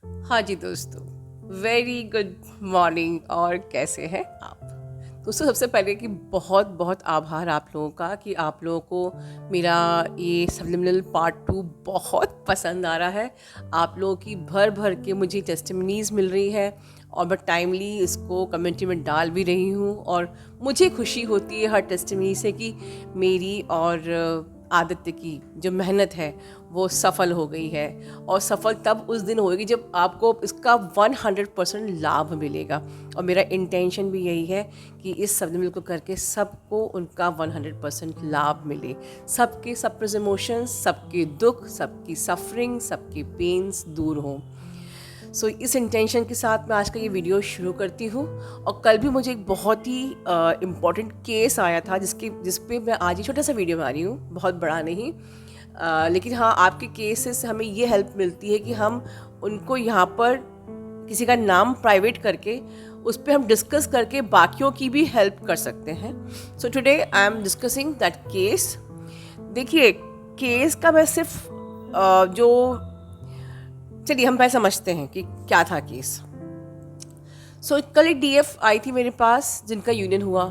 हाँ जी दोस्तों, very good morning. और कैसे हैं आप दोस्तों? सबसे पहले कि बहुत बहुत आभार आप लोगों का कि आप लोगों को मेरा ये सब्लिमिनल पार्ट 2 बहुत पसंद आ रहा है। आप लोगों की भर भर के मुझे टेस्टिमनीज़ मिल रही है और मैं टाइमली इसको कम्युनिटी में डाल भी रही हूँ और मुझे खुशी होती है हर टेस्टिमनी से कि मेरी और आदित्य की जो मेहनत है वो सफल हो गई है। और सफल तब उस दिन होगी जब आपको इसका 100% लाभ मिलेगा। और मेरा इंटेंशन भी यही है कि इस सब्लिमिनल को करके सबको उनका 100% लाभ मिले। सबके सप्रेस इमोशंस, सबके दुख, सबकी सफरिंग, सबके पेन्स दूर हों। सो इस इंटेंशन के साथ मैं आज का ये वीडियो शुरू करती हूँ। और कल भी मुझे एक बहुत ही इम्पॉर्टेंट केस आया था जिस पे मैं आज ही छोटा सा वीडियो बना रही हूँ, बहुत बड़ा नहीं। लेकिन हाँ, आपके केसेस से हमें ये हेल्प मिलती है कि हम उनको यहाँ पर किसी का नाम प्राइवेट करके उस पर हम डिस्कस करके बाकियों की भी हेल्प कर सकते हैं। So today I am discussing that case. देखिए, केस का मैं सिर्फ जो चलिए हम पहले समझते हैं कि क्या था केस। कल एक डीएफ आई थी मेरे पास जिनका यूनियन हुआ।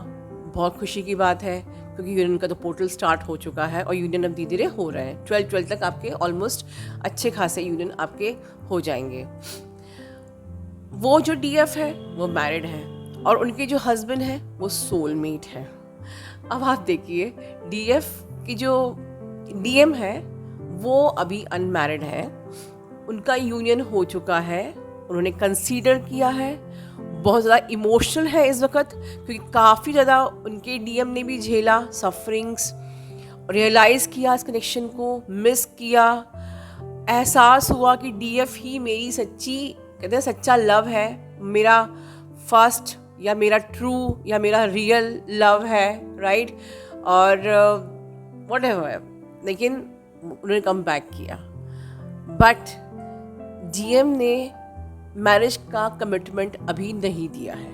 बहुत खुशी की बात है क्योंकि यूनियन का तो पोर्टल स्टार्ट हो चुका है और यूनियन अब धीरे धीरे हो रहे हैं। 12 तक आपके ऑलमोस्ट अच्छे खासे यूनियन आपके हो जाएंगे। वो जो डीएफ है वो मैरिड है और उनके जो हस्बैंड है वो सोलमेट है। अब आप देखिए, डीएफ की जो डीएम है वो अभी अनमैरिड है, उनका यूनियन हो चुका है, उन्होंने कंसीडर किया है, बहुत ज़्यादा इमोशनल है इस वक्त क्योंकि काफ़ी ज़्यादा उनके डीएम ने भी झेला सफरिंग्स, रियलाइज़ किया इस कनेक्शन को, मिस किया, एहसास हुआ कि डीएफ ही मेरी सच्ची, कहते हैं सच्चा लव है, मेरा फर्स्ट या मेरा ट्रू या मेरा रियल लव है, राइट। और वट एवर, लेकिन उन्होंने कम बैक किया। बट डीएम ने मैरिज का कमिटमेंट अभी नहीं दिया है।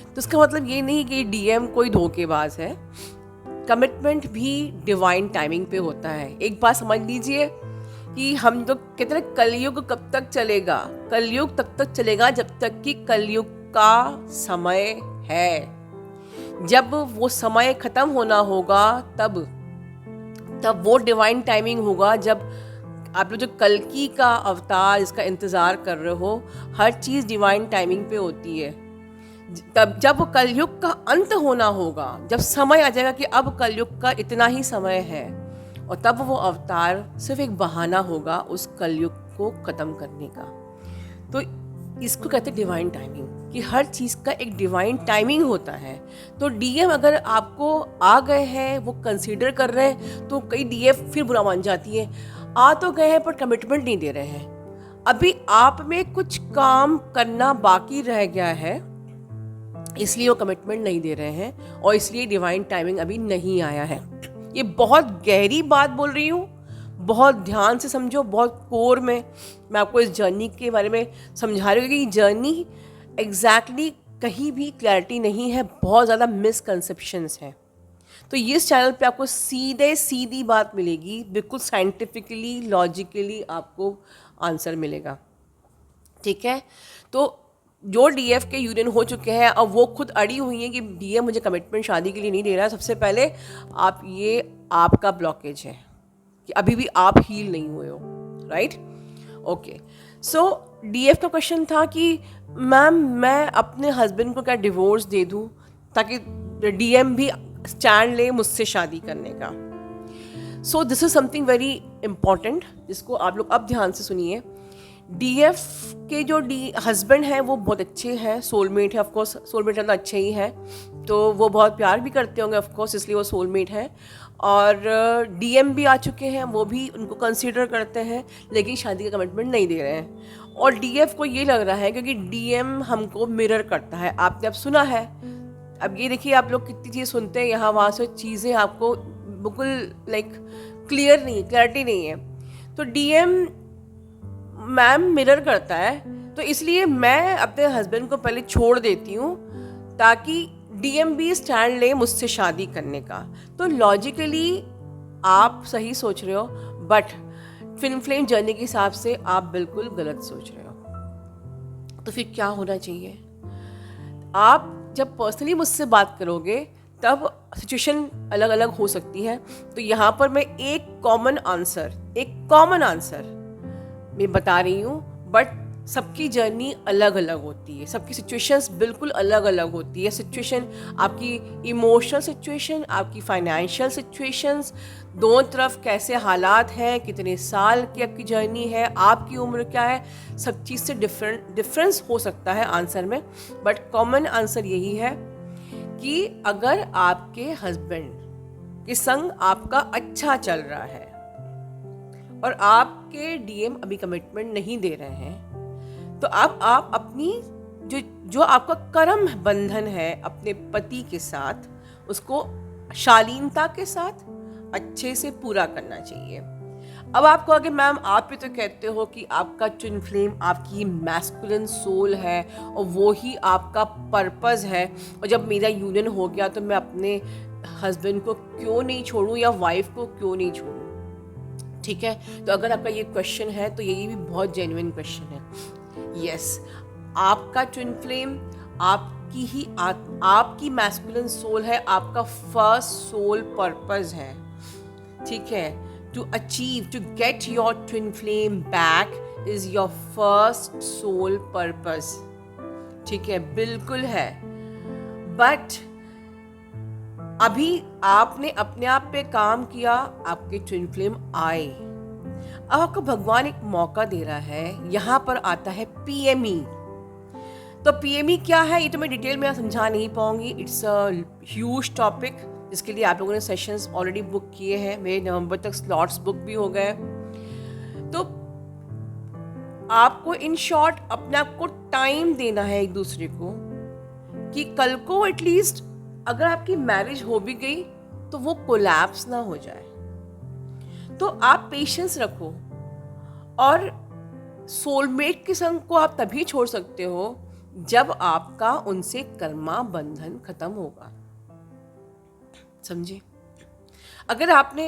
तो इसका मतलब ये नहीं कि डीएम कोई धोखेबाज है। कमिटमेंट भी डिवाइन टाइमिंग पे होता है। एक बात समझ लीजिए कि हम तो कहते हैं कलयुग कब तक चलेगा? कलयुग तब तक चलेगा जब तक कि कलयुग का समय है। जब वो समय खत्म होना होगा तब वो डिवाइन टाइमिंग होगा जब आप लोग जो कल्कि का अवतार इसका इंतज़ार कर रहे हो, हर चीज़ डिवाइन टाइमिंग पे होती है। तब जब कलयुग का अंत होना होगा, जब समय आ जाएगा कि अब कलयुग का इतना ही समय है, और तब वो अवतार सिर्फ एक बहाना होगा उस कलयुग को ख़त्म करने का। तो इसको कहते हैं डिवाइन टाइमिंग, कि हर चीज़ का एक डिवाइन टाइमिंग होता है। तो डीएम अगर आपको आ गए हैं, वो कंसीडर कर रहे हैं, तो कई डीएफ फिर बुरा मान जाती है, आ तो गए हैं पर कमिटमेंट नहीं दे रहे हैं। अभी आप में कुछ काम करना बाकी रह गया है, इसलिए वो कमिटमेंट नहीं दे रहे हैं और इसलिए डिवाइन टाइमिंग अभी नहीं आया है। ये बहुत गहरी बात बोल रही हूँ, बहुत ध्यान से समझो, बहुत कोर में मैं आपको इस जर्नी के बारे में समझा रही हूँ कि जर्नी एग्जैक्टली कहीं भी क्लैरिटी नहीं है, बहुत ज़्यादा मिसकंसेप्शंस हैं। तो इस चैनल पे आपको सीधी बात मिलेगी, बिल्कुल साइंटिफिकली लॉजिकली आपको आंसर मिलेगा, ठीक है। तो जो डीएफ के यूनियन हो चुके हैं अब वो खुद अड़ी हुई हैं कि डीएम मुझे कमिटमेंट शादी के लिए नहीं दे रहा है। सबसे पहले ये आपका ब्लॉकेज है कि अभी भी आप हील नहीं हुए हो, राइट। ओके, सो डीएफ का क्वेश्चन था कि मैम मैं अपने हस्बैंड को क्या डिवोर्स दे दूं ताकि डीएम भी स्टैंड ले मुझसे शादी करने का। So this is something very important जिसको आप लोग अब ध्यान से सुनिए। डीएफ के जो हस्बैंड हैं वो बहुत अच्छे हैं, सोलमेट है, ऑफकोर्स सोलमेट मतलब अच्छे ही हैं, तो वो बहुत प्यार भी करते होंगे ऑफकोर्स, इसलिए वो सोलमेट हैं। और डीएम भी आ चुके हैं, वो भी उनको कंसीडर करते हैं, लेकिन शादी का कमिटमेंट नहीं दे रहे हैं। और डीएफ को ये लग रहा है क्योंकि डीएम हमको मिरर करता है, आपने अब सुना है। अब ये देखिए, आप लोग कितनी चीज़ सुनते हैं, यहाँ वहाँ से चीज़ें आपको बिल्कुल लाइक क्लियर नहीं, क्लैरिटी नहीं है। तो डीएम मैम मिरर करता है, तो इसलिए मैं अपने हस्बैंड को पहले छोड़ देती हूँ ताकि डीएम भी स्टैंड ले मुझसे शादी करने का। तो लॉजिकली आप सही सोच रहे हो, बट ट्विन फ्लेम जर्नी के हिसाब से आप बिल्कुल गलत सोच रहे हो। तो फिर क्या होना चाहिए? आप जब पर्सनली मुझसे बात करोगे तब सिचुएशन अलग अलग हो सकती है। तो यहाँ पर मैं एक कॉमन आंसर मैं बता रही हूँ, बट सबकी जर्नी अलग अलग होती है, सबकी सिचुएशंस बिल्कुल अलग अलग होती है। सिचुएशन, आपकी इमोशनल सिचुएशन, आपकी फाइनेंशियल सिचुएशंस, दोनों तरफ कैसे हालात हैं, कितने साल की आपकी जर्नी है, आपकी उम्र क्या है, सब चीज़ से डिफरेंस हो सकता है आंसर में। बट कॉमन आंसर यही है कि अगर आपके हस्बैंड के संग आपका अच्छा चल रहा है और आपके डीएम अभी कमिटमेंट नहीं दे रहे हैं, तो आप अपनी जो आपका कर्म बंधन है अपने पति के साथ, उसको शालीनता के साथ अच्छे से पूरा करना चाहिए। अब आप कहोगे मैम आप भी तो कहते हो कि आपका ट्विन फ्लेम आपकी मैस्कुलिन सोल है और वो ही आपका पर्पस है, और जब मेरा यूनियन हो गया तो मैं अपने हस्बैंड को क्यों नहीं छोड़ूं या वाइफ को क्यों नहीं छोड़ूं? ठीक है, तो अगर आपका ये क्वेश्चन है तो यही भी बहुत जेन्युइन क्वेश्चन है। यस, आपका ट्विन फ्लेम आपकी मैस्कुलिन सोल है, आपका फर्स्ट सोल पर्पस है। ठीक है, to achieve, to get your twin flame back is your first soul purpose। ठीक है, बिल्कुल है। बट अभी आपने अपने आप पे काम किया, आपके ट्विन फ्लेम आए, अब आपको भगवान एक मौका दे रहा है। यहाँ पर आता है पीएमई। तो पीएमई क्या है ये तो मैं डिटेल में समझा नहीं पाऊंगी, इट्स अ ह्यूज टॉपिक जिसके लिए आप लोगों ने सेशंस ऑलरेडी बुक किए हैं, मेरे नवंबर तक स्लॉट्स बुक भी हो गए। तो आपको इन शॉर्ट अपने आप को टाइम देना है एक दूसरे को, कि कल को एटलीस्ट अगर आपकी मैरिज हो भी गई तो वो कोलैप्स ना हो जाए। तो आप पेशेंस रखो, और सोलमेट के संग को आप तभी छोड़ सकते हो जब आपका उनसे कर्मा बंधन खत्म होगा। समझे? अगर आपने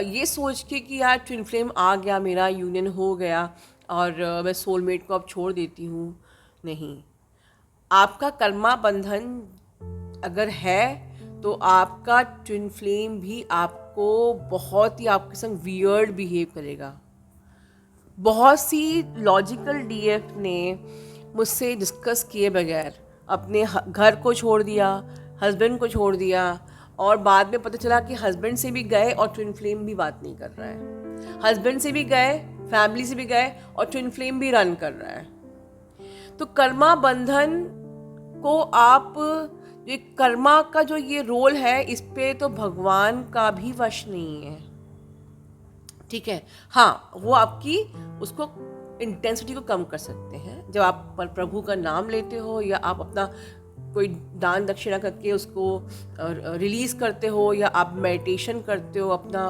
ये सोच के कि यार ट्विन फ्लेम आ गया, मेरा यूनियन हो गया और मैं सोलमेट को अब छोड़ देती हूँ, नहीं। आपका कर्मा बंधन अगर है तो आपका ट्विन फ्लेम भी आपको बहुत ही आपके संग वियर्ड बिहेव करेगा। बहुत सी लॉजिकल डीएफ ने मुझसे डिस्कस किए बगैर अपने घर को छोड़ दिया, हस्बैंड को छोड़ दिया, और बाद में पता चला कि हस्बैंड से भी गए और ट्विन फ्लेम भी बात नहीं कर रहा है, हस्बैंड से भी गए, फैमिली से भी गए और ट्विन फ्लेम भी रन कर रहा है। तो कर्मा बंधन को आप, ये कर्मा का जो ये रोल है, इस पे तो भगवान का भी वश नहीं है। ठीक है, हाँ, वो आपकी उसको इंटेंसिटी को कम कर सकते हैं जब आप प्रभु का नाम लेते हो, या आप अपना कोई दान दक्षिणा करके उसको रिलीज करते हो, या आप मेडिटेशन करते हो अपना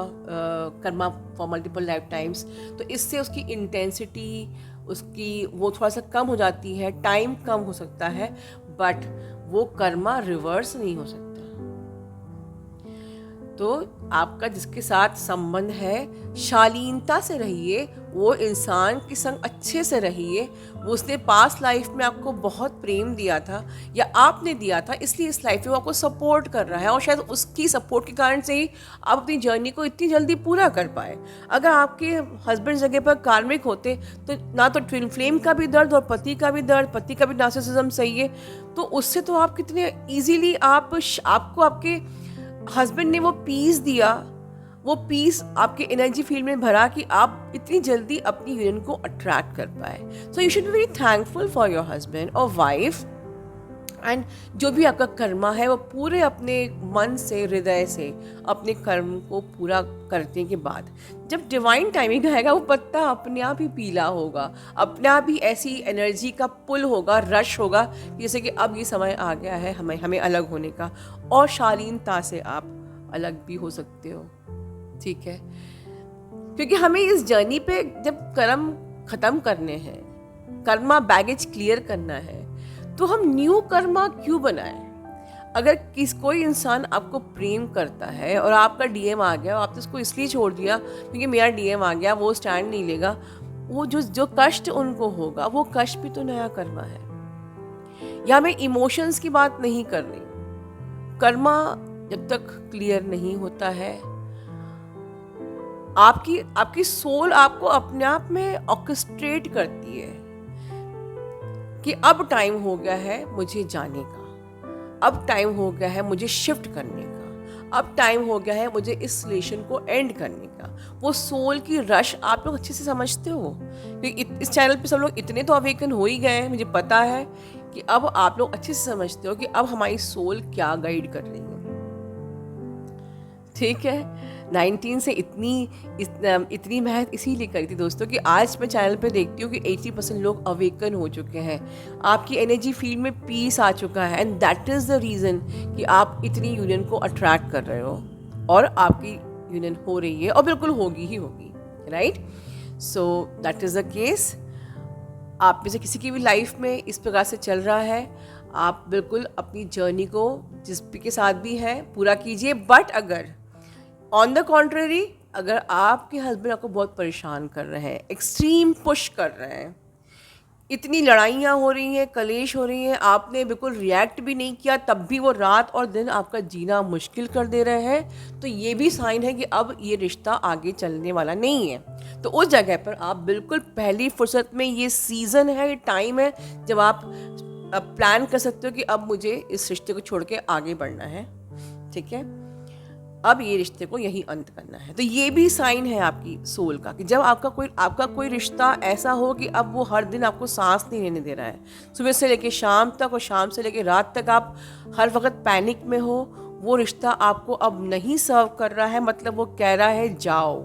Karma for multiple life times, तो इससे उसकी इंटेंसिटी, उसकी वो थोड़ा सा कम हो जाती है, टाइम कम हो सकता है, बट वो कर्मा रिवर्स नहीं हो सकता। तो आपका जिसके साथ संबंध है, शालीनता से रहिए, वो इंसान के संग अच्छे से रहिए। वो उसने पास्ट लाइफ में आपको बहुत प्रेम दिया था या आपने दिया था, इसलिए इस लाइफ में वो आपको सपोर्ट कर रहा है, और शायद उसकी सपोर्ट के कारण से ही आप अपनी जर्नी को इतनी जल्दी पूरा कर पाए। अगर आपके हस्बैंड जगह पर कार्मिक होते तो ना तो ट्विन फ्लेम का भी दर्द और पति का भी दर्द, पति का भी नार्सिसिज्म सही है, तो उससे तो आप कितने ईजीली आपको आपके हस्बैंड ने वो पीस दिया, वो पीस आपके एनर्जी फील्ड में भरा कि आप इतनी जल्दी अपनी यूनियन को अट्रैक्ट कर पाए। So you should be very thankful for your husband और वाइफ, एंड जो भी आपका कर्मा है वो पूरे अपने मन से, हृदय से अपने कर्म को पूरा करने के बाद जब डिवाइन टाइमिंग आएगा, वो पत्ता अपने आप ही पीला होगा, अपने आप ही ऐसी एनर्जी का पुल होगा, रश होगा, जैसे कि अब ये समय आ गया है हमें अलग होने का, और शालीनता से आप अलग भी हो सकते हो। ठीक है, क्योंकि हमें इस जर्नी पे जब कर्म खत्म करने हैं, कर्मा बैगेज क्लियर करना है, तो हम न्यू कर्मा क्यों बनाएं? अगर कोई इंसान आपको प्रेम करता है और आपका डीएम आ गया और आपने उसको इसलिए छोड़ दिया क्योंकि मेरा डीएम आ गया, वो स्टैंड नहीं लेगा, वो जो जो कष्ट उनको होगा वो कष्ट भी तो नया कर्मा है। या मैं इमोशंस की बात नहीं कर रही हूँ। कर्मा जब तक क्लियर नहीं होता है, आपकी आपकी सोल आपको अपने आप में ऑर्केस्ट्रेट करती है कि अब टाइम हो गया है मुझे जाने का, अब टाइम हो गया है मुझे शिफ्ट करने का, अब टाइम हो गया है मुझे इस रिलेशन को एंड करने का। वो सोल की रश आप लोग अच्छे से समझते हो, क्योंकि इस चैनल पे सब लोग इतने तो अवेकन हो ही गए हैं, मुझे पता है कि अब आप लोग अच्छे से समझते हो कि अब हमारी सोल क्या गाइड कर रही है। ठीक है, 19 से इतनी मेहनत इसीलिए करी थी दोस्तों कि आज मैं चैनल पे देखती हूँ कि 80% लोग अवेकन हो चुके हैं, आपकी एनर्जी फील्ड में पीस आ चुका है, and that is the reason कि आप इतनी यूनियन को अट्रैक्ट कर रहे हो और आपकी यूनियन हो रही है और बिल्कुल होगी ही होगी, right. So that is the case. आप में से किसी की भी लाइफ में इस प्रकार से चल रहा है, आप बिल्कुल अपनी जर्नी को जिस के साथ भी है पूरा कीजिए। बट अगर ऑन द कॉन्ट्ररी, अगर आपके हस्बैंड आपको बहुत परेशान कर रहे हैं, एक्सट्रीम पुश कर रहे हैं, इतनी लड़ाइयाँ हो रही हैं, कलेश हो रही हैं, आपने बिल्कुल रिएक्ट भी नहीं किया तब भी वो रात और दिन आपका जीना मुश्किल कर दे रहे हैं, तो ये भी साइन है कि अब ये रिश्ता आगे चलने वाला नहीं है। तो उस जगह पर आप बिल्कुल पहली फुर्सत में, ये सीज़न है, ये टाइम है जब आप प्लान कर सकते हो कि अब मुझे इस रिश्ते को छोड़ के आगे बढ़ना है। ठीक है, अब ये रिश्ते को यही अंत करना है। तो ये भी साइन है आपकी सोल का कि जब आपका कोई रिश्ता ऐसा हो कि अब वो हर दिन आपको सांस नहीं लेने दे रहा है, सुबह से लेके शाम तक और शाम से लेके रात तक आप हर वक्त पैनिक में हो, वो रिश्ता आपको अब नहीं सर्व कर रहा है, मतलब वो कह रहा है जाओ।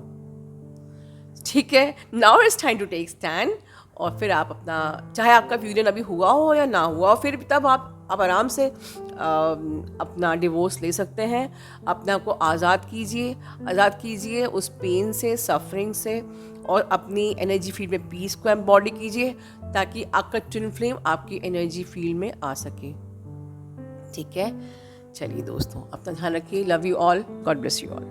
ठीक है, now it's time to take stand. और फिर आप अपना, चाहे आपका यूनियन अभी हुआ हो या ना हुआ हो, फिर तब आप आराम से अपना डिवोर्स ले सकते हैं। अपने आप को आज़ाद कीजिए उस पेन से, सफरिंग से, और अपनी एनर्जी फील्ड में पीस को एम्बॉडी कीजिए ताकि आपका ट्विन फ्लेम आपकी एनर्जी फील्ड में आ सके। ठीक है, चलिए दोस्तों, अपना ध्यान रखिए। Love you all, God bless you all.